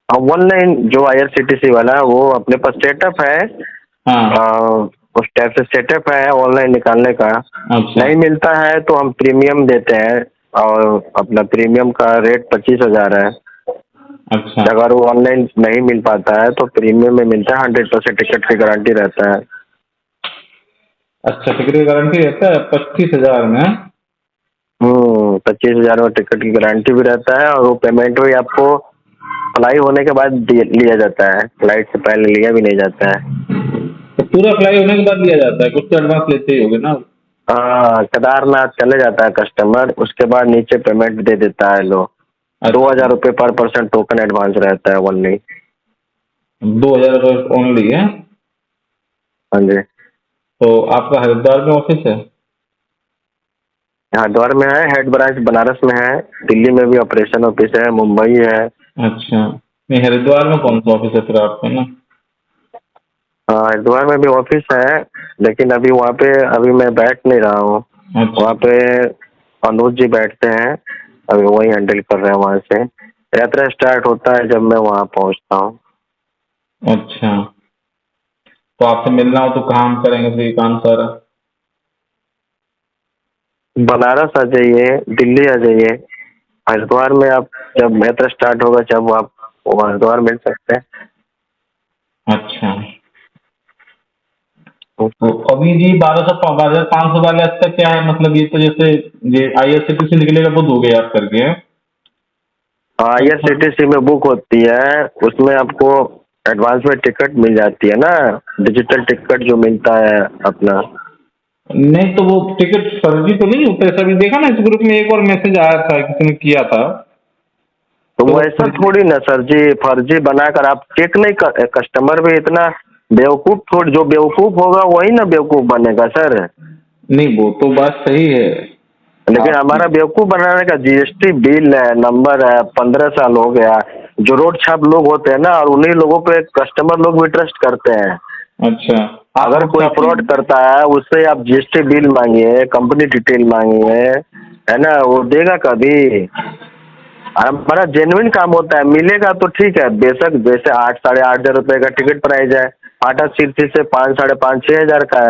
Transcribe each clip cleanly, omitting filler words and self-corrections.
Online जो IRCTC वाला है वो अपने पास सेटअप है। हाँ। उस टाइप से सेटअप है ऑनलाइन निकालने का। अच्छा। नहीं मिलता है तो हम प्रीमियम देते हैं और अपना प्रीमियम का रेट 25,000 है। अच्छा। अगर वो ऑनलाइन नहीं मिल पाता है तो प्रीमियम में मिलता है, 100% टिकट की गारंटी रहता है। अच्छा, टिकट की गारंटी रहता है 25,000 में? 25,000 में टिकट की गारंटी भी रहता है और वो पेमेंट भी आपको फ्लाई होने के बाद लिया जाता है, फ्लाइट से पहले लिया भी नहीं जाता है। तो पूरा फ्लाई होने के बाद दिया जाता है? कुछ तो एडवांस लेते ही होगे ना? हाँ, केदारनाथ चले जाता है कस्टमर, उसके बाद नीचे पेमेंट दे देता है लोग। अच्छा। 2,000 रुपये पर पर्सन टोकन एडवांस रहता है ओनली। 2,000 ओनली है? हाँ जी। तो आपका हरिद्वार में ऑफिस है? हरिद्वार में है, हेड ब्रांच बनारस में है, दिल्ली में भी ऑपरेशन ऑफिस है, मुंबई है। अच्छा। नहीं, हरिद्वार में कौन सा ऑफिस है फिर आपका ना? हाँ, हरिद्वार में भी ऑफिस है, लेकिन अभी वहाँ पे अभी मैं बैठ नहीं रहा हूँ। अच्छा। वहाँ पे अनुज जी बैठते हैं, अभी वही हैंडल कर रहे हैं वहाँ से। यात्रा स्टार्ट होता है जब मैं वहाँ पहुँचता हूँ। अच्छा, तो आपसे मिलना हो तो काम करेंगे फिर ये काम सारा? बनारस आ जाइए, दिल्ली आ जाइए, हरिद्वार में आप जब यात्रा स्टार्ट होगा जब आप हरिद्वार मिल सकते हैं। अच्छा। तो अभी जी 12,500 वाले आज तक क्या है, मतलब ये तो जैसे ये IRCTC निकलेगा बुध हो गया आप करके? हाँ, IRCTC में बुक होती है, उसमें आपको एडवांस में टिकट मिल जाती है ना, डिजिटल टिकट जो मिलता है अपना। नहीं तो वो टिकट फर्जी तो नहीं होता? ऐसा भी देखा ना, इस ग्रुप में एक और मैसेज आया था, किसी ने किया था। तो तो वो ऐसा थोड़ी ना सर जी, फर्जी बनाकर आप चेक नहीं कर, कस्टमर भी इतना बेवकूफ थोड़ी, जो बेवकूफ होगा वही ना बेवकूफ बनेगा सर। नहीं, वो तो बात सही है। लेकिन आप हमारा बेवकूफ बनाने का GST बिल है, नंबर है, 15 साल हो गया। जो रोड छाप लोग होते हैं ना, और उन्हीं लोगों पे कस्टमर लोग भी ट्रस्ट करते हैं। अच्छा। आप अगर रोड कोई छाप फ्रॉड करता है उससे आप GST बिल मांगिए, कंपनी डिटेल मांगिए, है ना, वो देगा कभी? हमारा जेन्युइन काम होता है, मिलेगा तो ठीक है, बेशक जैसे 8-8,500 रुपये का टिकट प्राइस है, आटा सिर्फ से 5-5,500 6,000 का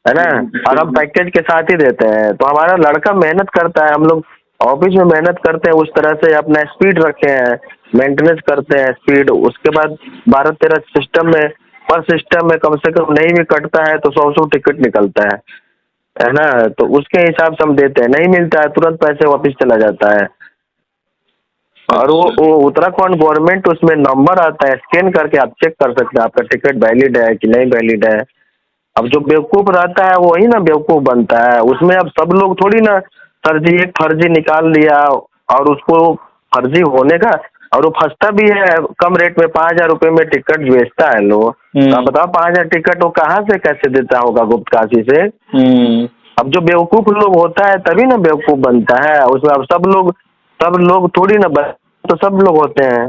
है ना। और हम पैकेज के साथ ही देते हैं, तो हमारा लड़का मेहनत करता है, हम लोग ऑफिस में मेहनत करते हैं, उस तरह से अपना स्पीड रखे हैं, मेंटेनेंस करते हैं स्पीड। उसके बाद 12-13 सिस्टम में, पर सिस्टम में कम से कम नहीं भी कटता है तो 100 टिकट निकलता है ना। तो उसके हिसाब से हम देते हैं, नहीं मिलता है तुरंत पैसे वापस चला जाता है। और अच्छा। वो उत्तराखंड गवर्नमेंट, उसमें नंबर आता है, स्कैन करके आप चेक कर सकते हैं आपका टिकट वैलिड है कि नहीं वैलिड है। अब जो बेवकूफ रहता है वही ना बेवकूफ बनता है, उसमें अब सब लोग थोड़ी ना सर जी एक फर्जी निकाल लिया और उसको फर्जी होने का, और वो फंसता भी है कम रेट में, 5,000 रुपये में टिकट बेचता है लोग। तो आप बताओ 5,000 टिकट वो कहाँ से कैसे देता होगा गुप्तकाशी से? अब जो बेवकूफ लोग होता है तभी ना बेवकूफ बनता है, उसमें अब सब लोग थोड़ी ना तो सब लोग होते हैं,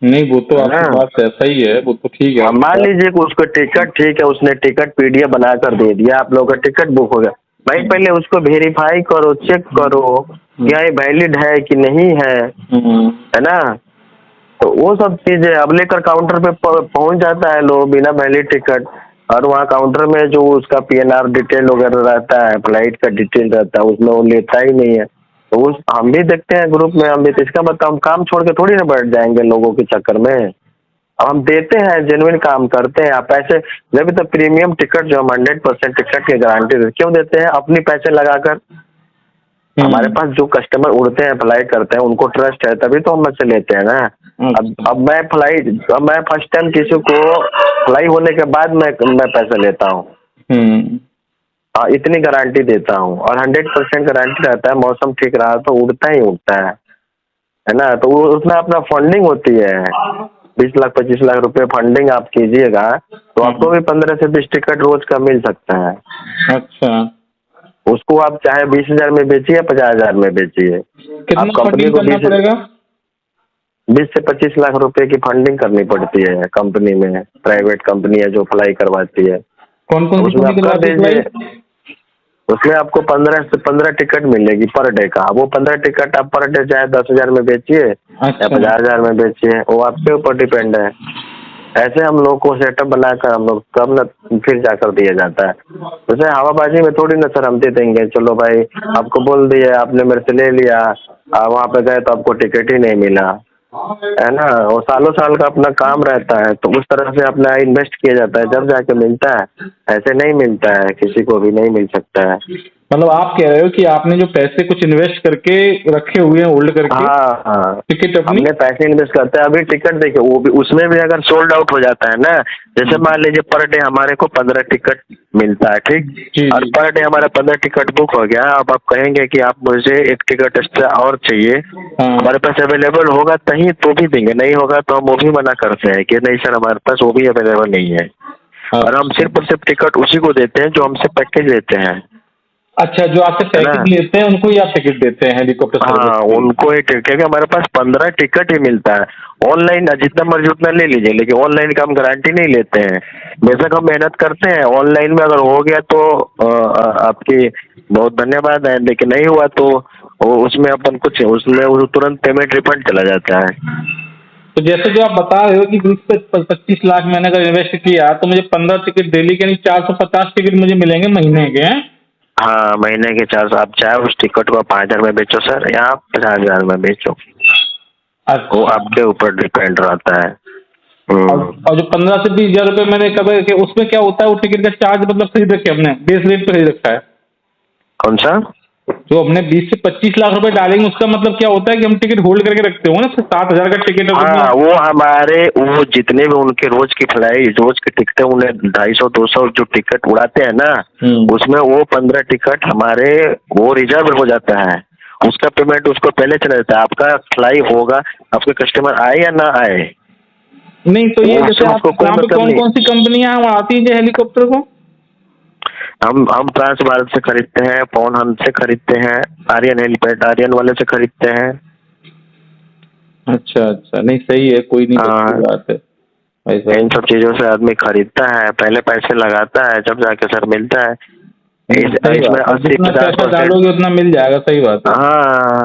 नहीं, वो तो है ना। आपकी बात है, सही है, वो तो ठीक है अब आपकी मान बात। लीजिए कि उसको टिकट ठीक है, उसने टिकट PDF बनाकर दे दिया, आप लोगों का टिकट बुक हो गया। भाई पहले उसको वेरीफाई करो, चेक करो क्या ये वैलिड है कि नहीं है ना। तो वो सब चीजें अब लेकर काउंटर पे पहुंच जाता है लोग बिना वैलिड टिकट, और वहाँ काउंटर में जो उसका PNR डिटेल वगैरह रहता है, फ्लाइट का डिटेल रहता है, उसमें वो लेता ही नहीं है। तो उस हम भी देखते हैं ग्रुप में, हम भी, तो इसका मतलब हम काम छोड़ के थोड़ी ना बैठ जाएंगे लोगों के चक्कर में। अब हम देते हैं, जेन्युइन काम करते हैं। आप पैसे जब तक प्रीमियम टिकट जो हम 100% टिकट की गारंटी क्यों देते हैं? अपनी पैसे लगाकर। हमारे पास जो कस्टमर उड़ते हैं, फ्लाई करते हैं, उनको ट्रस्ट है तभी तो हम मुझसे लेते हैं ना। अच्छा। अब मैं फर्स्ट टाइम किसी को फ्लाई होने के बाद मैं पैसा लेता हूँ। हाँ, इतनी गारंटी देता हूँ और 100% गारंटी रहता है, मौसम ठीक रहा तो उड़ता ही उड़ता है ना। तो वो उसमें अपना फंडिंग होती है, 20 लाख 25 लाख रुपए फंडिंग आप कीजिएगा तो आपको भी 15 से 20 टिकट रोज का मिल सकता है। अच्छा। उसको आप चाहे 20,000 में बेचिए, 50,000 में बेचिए। आप कितना कंपनी फंडिंग को करना पड़ेगा? 20 से 25 लाख रुपए की फंडिंग करनी पड़ती है कंपनी में, प्राइवेट कंपनी है जो फ्लाई करवाती है। कौन कौन सी उसमें कंपनी आप कर करवाती है दीजिए, फ्लाई? उसमें आपको 15 से 15 टिकट मिलेगी पर डे का। वो 15 टिकट आप पर डे चाहे 10,000 में बेचिए या अच्छा 50,000 में बेचिए, वो आपके ऊपर डिपेंड है। ऐसे हम लोग को सेटअप बनाकर हम लोग तब न फिर जाकर दिया जाता है। जैसे हवाबाजी में थोड़ी ना सर हम दे देंगे, चलो भाई आपको बोल दिए, आपने मेरे से ले लिया, वहाँ पे गए तो आपको टिकट ही नहीं मिला, है ना। वो सालों साल का अपना काम रहता है, तो उस तरह से अपना इन्वेस्ट किया जाता है जब जाके मिलता है, ऐसे नहीं मिलता है, किसी को भी नहीं मिल सकता है। मतलब आप कह रहे हो कि आपने जो पैसे कुछ इन्वेस्ट करके रखे हुए हैं होल्ड करके हाँ हाँ, टिकट अपनी। हमने पैसे इन्वेस्ट करते हैं। अभी टिकट देखिए, वो भी उसमें भी अगर सोल्ड आउट हो जाता है ना, जैसे मान लीजिए पर डे हमारे को 15 टिकट मिलता है, ठीक। जी और जी। पर डे हमारा 15 टिकट बुक हो गया, अब आप कहेंगे कि आप मुझे एक टिकट एक्स्ट्रा और चाहिए, हाँ हमारे पास अवेलेबल होगा तभी तो भी देंगे, नहीं होगा तो हम वो भी मना करते हैं कि नहीं सर हमारे पास वो भी अवेलेबल नहीं है। और हम सिर्फ और सिर्फ टिकट उसी को देते हैं जो हमसे पैकेज लेते हैं, अच्छा, जो आपसे है ना। पैकेज लेते हैं उनको ही आप टिकट देते हैं हेलीकॉप्टर सर्विस हाँ, के लिए? उनको ही टिकट, क्योंकि हमारे पास 15 टिकट ही मिलता है। ऑनलाइन जितना मर्जी उतना ले लीजिए, लेकिन ऑनलाइन का हम गारंटी नहीं लेते हैं। बेशक हम मेहनत करते हैं, ऑनलाइन में अगर हो गया तो आपकी बहुत धन्यवाद है, लेकिन नहीं हुआ तो उसमें अपन कुछ उसमें वो तुरंत पेमेंट रिफंड चला जाता है। तो जैसे जो आप बता रहे हो कि 20 से 25 लाख मैंने अगर इन्वेस्ट किया तो मुझे 15 टिकट डेली के, यानी 450 टिकट मुझे मिलेंगे महीने के हैं? हाँ, महीने के 400। आप चाहे उस टिकट को 5,000 में बेचो सर, या 50,000 में बेचो, वो अच्छा। आपके ऊपर डिपेंड रहता है। और जो 15 से 20 हजार रुपये मैंने कवर के, उसमें क्या होता है, वो टिकट का चार्ज मतलब खरीद रखे हमने बेस रेट पे खरीद रखा है? कौन सा? जो हमने 20 से 25 लाख रुपए डालेंगे उसका मतलब क्या होता है कि हम टिकट होल्ड करके रखते हो ना, 7 हजार का टिकट है हाँ, उसमें। वो जितने भी उनके रोज की फ्लाइट, रोज की टिकटें, उन्हें 250-200 जो टिकट उड़ाते हैं ना, उसमें वो 15 टिकट हमारे वो रिजर्व हो जाता है। उसका पेमेंट उसको पहले चला जाता है, आपका फ्लाई होगा, आपके कस्टमर आए या ना आए, नहीं तो ये वो जैसे उससे आप उसको कोई यहाँ पे मतलब कौन नहीं। कौन सी कंपनियां वहाँ आती है हेलीकॉप्टर को? हम ट्रांस भारत से खरीदते हैं, पवन हंस से खरीदते हैं, आर्यन हेलीपैड आर्यन वाले से खरीदते हैं। अच्छा अच्छा, नहीं सही है, कोई नहीं, अच्छी हाँ, बात है भाई साहब। इन सब चीजों से आदमी खरीदता है, पहले पैसे लगाता है, जब जाके सर मिलता है। सही इसमें बात है, जितना पैसा 80-50%। डालोगे उतना मिल जाएगा, सही बात है। हाँ,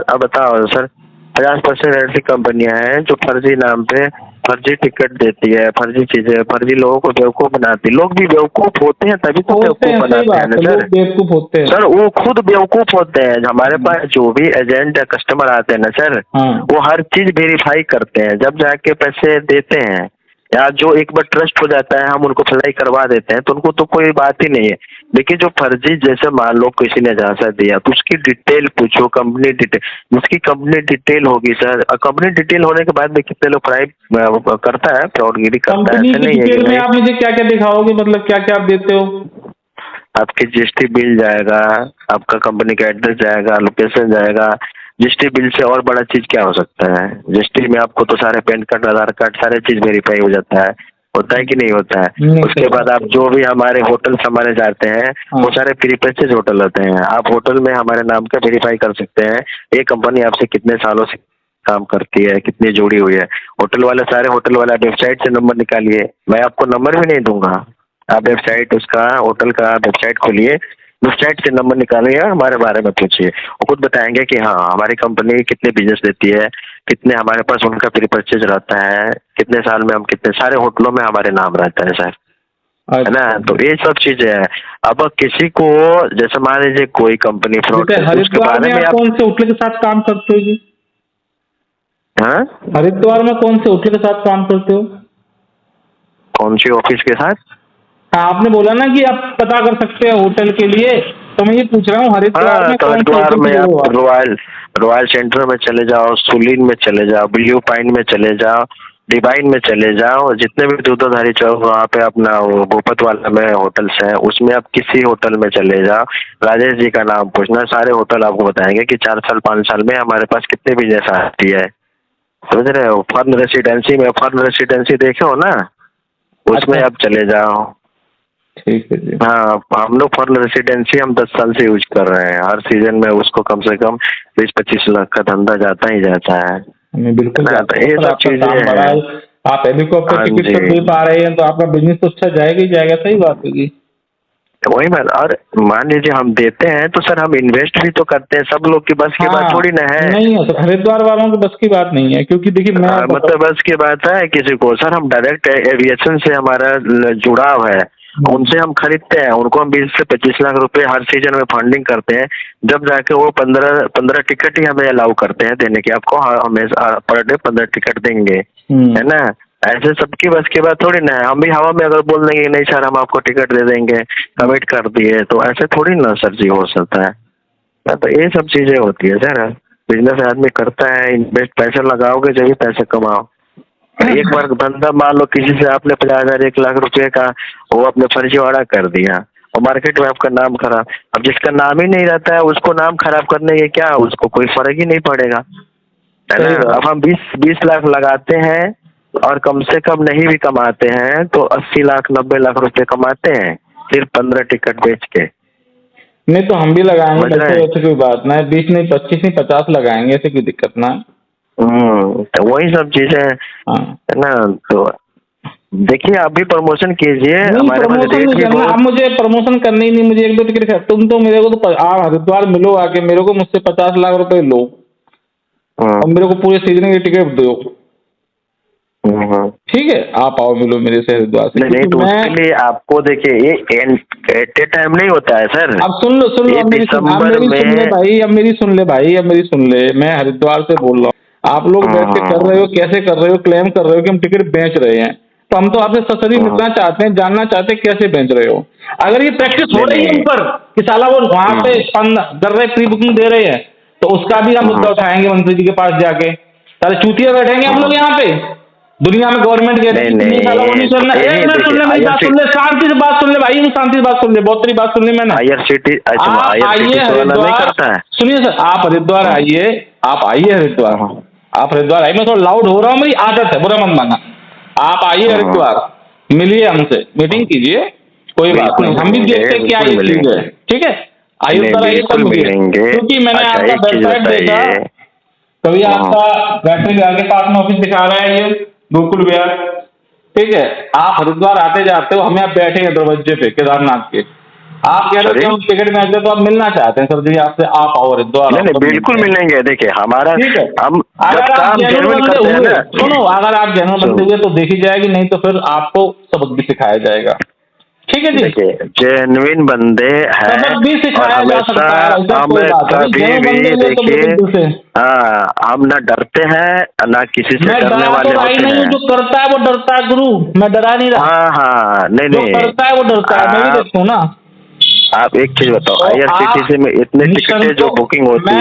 अब बताओ सर, 50% ऐसी कंपनियां हैं जो फर्जी नाम पे फर्जी टिकट देती है, फर्जी चीजें, फर्जी लोगों को बेवकूफ बनाती है। लोग भी बेवकूफ होते हैं तभी तो होते बेवकूफ हैं, सही बनाते हैं बात ना है, सर। लोग बेवकूफ होते हैं। सर वो खुद बेवकूफ होते हैं। हमारे पास जो भी एजेंट या कस्टमर आते हैं ना सर, हाँ वो हर चीज वेरीफाई करते हैं, जब जाके पैसे देते हैं, या जो एक बार ट्रस्ट हो जाता है हम उनको फ्लाई करवा देते हैं, तो उनको तो कोई बात ही नहीं है। देखिए जो फर्जी, जैसे मान लो किसी ने जहां दिया तो उसकी डिटेल पूछो, कंपनी डिटेल, उसकी कंपनी डिटेल होगी सर। कंपनी डिटेल होने के बाद भी कितने लोग फ्राई करता है, फ्रॉडगिरी करता है, कंपनी ऐसे की नहीं है कि डिटेल में नहीं। आप मुझे क्या क्या दिखाओगे, मतलब क्या क्या आप देते हो? आपकी जीएसटी बिल जाएगा, आपका कंपनी का एड्रेस जाएगा, लोकेशन जाएगा। जीएसटी बिल से और बड़ा चीज क्या हो सकता है? जीएसटी में आपको तो सारे पैन कार्ड, आधार कार्ड, सारे चीज वेरीफाई हो जाता है, होता है कि नहीं होता है। नहीं, उसके सही बाद बात आप है। जो भी हमारे होटल हमारे जाते हैं, हाँ। वो सारे प्री पैकेज होटल होते हैं। आप होटल में हमारे नाम का वेरीफाई कर सकते हैं, ये कंपनी आपसे कितने सालों से काम करती है, कितनी जुड़ी हुई है। होटल वाले, सारे होटल वाले वेबसाइट से नंबर निकालिए, मैं आपको नंबर भी नहीं दूंगा। आप वेबसाइट, उसका होटल का वेबसाइट खोलिए, वेबसाइट से नंबर निकालिए, हमारे बारे में पूछिए, वो खुद बताएंगे कि हाँ हमारी कंपनी कितने बिजनेस देती है, कितने हमारे पास उनका प्री परचेज रहता है, कितने साल में हम कितने सारे होटलों में हमारे नाम रहता है सर, है ना। अच्छा, तो ये सब चीजें हैं। अब किसी को, जैसे मान लीजिए कोई कंपनी फ्रॉड जैसे करती है, उसके हरिद्वार बारे में में आप आप। कौन से होटल के साथ काम करते हो जी? हाँ, हरिद्वार में कौन से होटल के साथ काम करते हो? कौन सी ऑफिस के साथ? हाँ, आपने बोला ना कि आप पता कर सकते हैं होटल के लिए, तो मैं ये पूछ रहा हूँ हरिद्वार हाँ, में तो कौन से हरिद्वार होटल से में जुड़े आप हो आप? रॉयल सेंटर में चले जाओ, सुलीन में चले जाओ, ब्लू पाइन में चले जाओ, डिवाइन में चले जाओ, जितने भी दूधधारी चौक वहाँ पे अपना वो भूपत वाला में होटल्स हैं, उसमें आप किसी होटल में चले जाओ, राजेश जी का नाम पूछना, सारे होटल आपको बताएंगे कि 4 साल 5 साल में हमारे पास कितने बिजनेस आती है। समझ रहे हो? फर्न रेसिडेंसी में, फर्न रेसिडेंसी देखे हो ना, उसमें अच्छा, आप चले जाओ। ठीक है जी। हाँ, हम लोग फर्न रेसिडेंसी हम 10 साल से यूज कर रहे हैं, हर सीजन में उसको कम से कम 20-25 लाख का धंधा जाता ही जाता है नहीं, बिल्कुल ना। तो जाता है ये सर, सब आपका चीजें काम बड़ा हैं। है। आप हेलीकॉप्टर हाँ टिकट जी। तो दे पा रहे हैं तो आपका बिजनेस तो अच्छा जाएगा ही जाएगा, सही बात है जी। वही बात। और मान लीजिए हम देते हैं तो सर हम इन्वेस्ट भी तो करते हैं, सब लोग की बस की बात थोड़ी ना है। नहीं है सर, हरिद्वार वालों की बस की बात नहीं है, क्योंकि देखिए मैं मतलब बस की बात है किसी को सर, हम डायरेक्ट एविएशन से हमारा जुड़ाव है, उनसे हम खरीदते हैं, उनको हम 20 से 25 लाख रुपए हर सीजन में फंडिंग करते हैं, जब जाके वो 15 टिकट ही हमें अलाउ करते हैं देने की, आपको हमेशा पर डे 15 टिकट देंगे, है ना। ऐसे सबकी बस की बात थोड़ी ना है। हम भी हवा में अगर बोल देंगे नहीं सर हम आपको टिकट दे देंगे, कमिट कर दिए, तो ऐसे थोड़ी ना सर जी हो सकता है। तो ये सब चीजें होती है सर। बिजनेस आदमी करता है, इन्वेस्ट पैसे लगाओगे जब भी पैसे कमाओ। एक बार बंदा मान लो किसी से आपने 50,000 1 लाख रुपए का वो अपने फर्जीवाड़ा कर दिया और मार्केट में आपका नाम खराब। अब जिसका नाम ही नहीं रहता है उसको नाम खराब करने के क्या, उसको कोई फर्क ही नहीं पड़ेगा, है ना। अब हम 20 लाख लगाते हैं और कम से कम नहीं भी कमाते हैं तो 80 लाख 90 लाख रुपए कमाते हैं सिर्फ 15 टिकट बेच के। नहीं तो हम भी लगाएंगे, ऐसे कोई बात ना है, 20 नहीं 25 नहीं 50 लगाएंगे, ऐसे कोई दिक्कत ना है। तो वही सब चीजें है ना। तो देखिए आप भी प्रमोशन कीजिए, हमारे पास रेट भी बहुत। अब मुझे प्रमोशन करनी ही नहीं, मुझे 1-2 टिकट, तुम तो मेरे को तो आप हरिद्वार मिलो आके, मेरे को मुझसे 50 लाख रुपए लो और मेरे को पूरे सीजन की टिकट दो, ठीक है। आप आओ मिलो मेरे से हरिद्वार से। नहीं तो उसके लिए आपको देखिए ये एट ए टाइम नहीं होता है सर। अब सुन लो अब मेरी सुन ले भाई, अब मेरी सुन ले, मैं हरिद्वार से बोल रहा हूँ। आप लोग बैठ के कर रहे हो, कैसे कर रहे हो, क्लेम कर रहे हो कि हम टिकट बेच रहे हैं, तो हम तो आपसे ससरी मिलना चाहते हैं, जानना चाहते हैं कैसे बेच रहे हो। अगर ये प्रैक्टिस हो रही है ऊपर कि साला वो वहां पे कर रहे, प्री बुकिंग दे रहे हैं, तो उसका भी हम मुद्दा उठाएंगे मंत्री जी के पास जाके। सारे चूतिया बैठेंगे हम लोग यहाँ पे, दुनिया में गवर्नमेंट कहती है नहीं सुनना। एक मिनट सुन ले, मेरी बात सुन ले, शांति से बात सुन ले भाई, शांति से बात सुन ले, बहुत तेरी बात सुन ली मैंने। आप आइए हरिद्वार, सुनिए सर, आप हरिद्वार आइए, आप हरिद्वार आइए। मैं थोड़ा लाउड हो रहा हूँ, मेरी आदत है, बुरा मत मानना। आप आइए हरिद्वार, मिलिए हमसे, मीटिंग कीजिए, कोई बात नहीं, हम भी देखते हैं क्या ये चीज है, ठीक है। आइए तब मिलेंगे, क्योंकि मैंने आपका वेबसाइट देखा, कभी आपका बैटरी विहार के पास में ऑफिस दिखा रहा है ये गोकुल विहार, ठीक है। आप हरिद्वार आते जाते हो, हमें आप बैठे हैं दरवाजे पे केदारनाथ के, आप कह रहे हो टिकट में आते तो आप मिलना चाहते हैं सर जी आपसे, आप आओ हरिद्वार। नहीं बिल्कुल मिलेंगे। देखिए हमारा हम अगर आप जेन्युइन बंदे हुए, सुनो, अगर आप जेन्युइन बंदे हुए तो देखी जाएगी, नहीं तो फिर आपको सबक भी सिखाया जाएगा, ठीक है जी। देखिए जेन्युइन बंदे हैं, सबक भी सिखाया जा सकता है, कभी भी देखिए हम ना डरते हैं ना किसी से डरने वाले होते हैं। जो करता है वो डरता है गुरु, मैं डरा नहीं रहा। हाँ नहीं करता है वो डरता है, मैं भी देखता हूँ ना। आप एक चीज बताओ, IRCTC में इतने टिकटें जो बुकिंग होती है,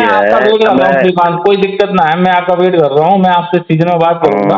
कोई दिक्कत ना है, मैं आपका वेट कर रहा हूँ, मैं आपसे सीजन में बात करूंगा,